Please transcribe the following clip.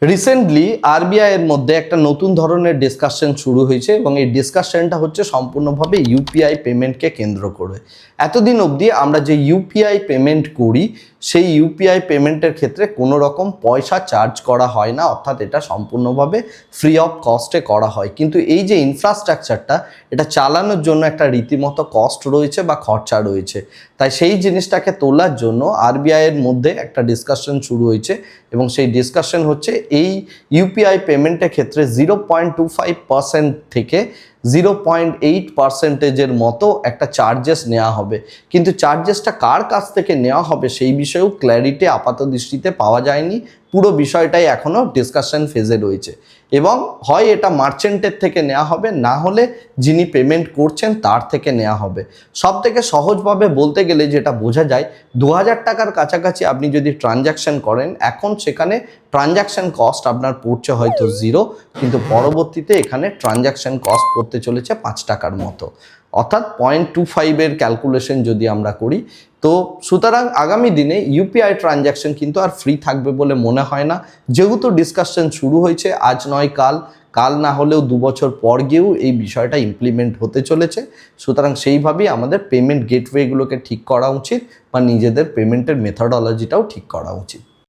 Recently RBI এর মধ্যে একটা নতুন ধরনের ডিসকাশন শুরু হয়েছে এবং এই ডিসকাশনটা হচ্ছে সম্পূর্ণভাবে ইউপিআই পেমেন্টকে কেন্দ্র করে। এতদিন অবধি আমরা যে ইউপিআই পেমেন্ট করি সেই ইউপিআই পেমেন্টের ক্ষেত্রে কোনো রকম পয়সা চার্জ করা হয় না, অর্থাৎ এটা সম্পূর্ণভাবে ফ্রি অফ কস্টে করা হয়। কিন্তু এই যে ইনফ্রাস্ট্রাকচারটা, এটা চালানোর জন্য একটা রীতিমতো কস্ট রয়েছে বা খরচা রয়েছে। তাই সেই জিনিসটাকে তোলার জন্য আরবিআই এর মধ্যে একটা ডিসকাশন শুরু হয়েছে এবং সেই ডিসকাশন হচ্ছে এই ইউপিআই পেমেন্টের ক্ষেত্রে 0.25% থেকে 0.8%-এর মতো একটা চার্জেস নেওয়া হবে। কিন্তু চার্জেসটা কার কাছ থেকে নেওয়া হবে সেই বিষয়েও ক্ল্যারিটি আপাত দৃষ্টিতে পাওয়া যায়নি। পুরো বিষয়টাই এখনও ডিসকাশন ফেজে রয়েছে এবং হয় এটা মার্চেন্টের থেকে নেওয়া হবে, না হলে যিনি পেমেন্ট করছেন তার থেকে নেওয়া হবে। সব থেকে সহজভাবে বলতে গেলে যেটা বোঝা যায়, 2000 টাকার কাছাকাছি আপনি যদি ট্রানজ্যাকশন করেন, এখন সেখানে ট্রানজ্যাকশন কস্ট আপনার পড়ছে হয়তো 0, কিন্তু পরবর্তীতে এখানে ট্রানজ্যাকশন কস্ট পড়তে চলেছে 5 টাকার মতো, অর্থাৎ 0.25-এর ক্যালকুলেশন যদি আমরা করি। তো সুতরাং আগামী দিনে ইউপিআই ট্রানজ্যাকশন কিন্তু আর ফ্রি থাকবে বলে মনে হয় না। যেহেতু ডিসকাশন শুরু হয়েছে, আজ নয় কাল না হলেও 2 বছর পর গিয়েও এই বিষয়টা ইমপ্লিমেন্ট হতে চলেছে। সুতরাং সেইভাবেই আমাদের পেমেন্ট গেটওয়েগুলোকে ঠিক করা উচিত বা নিজেদের পেমেন্টের মেথডোলজিটাও ঠিক করা উচিত।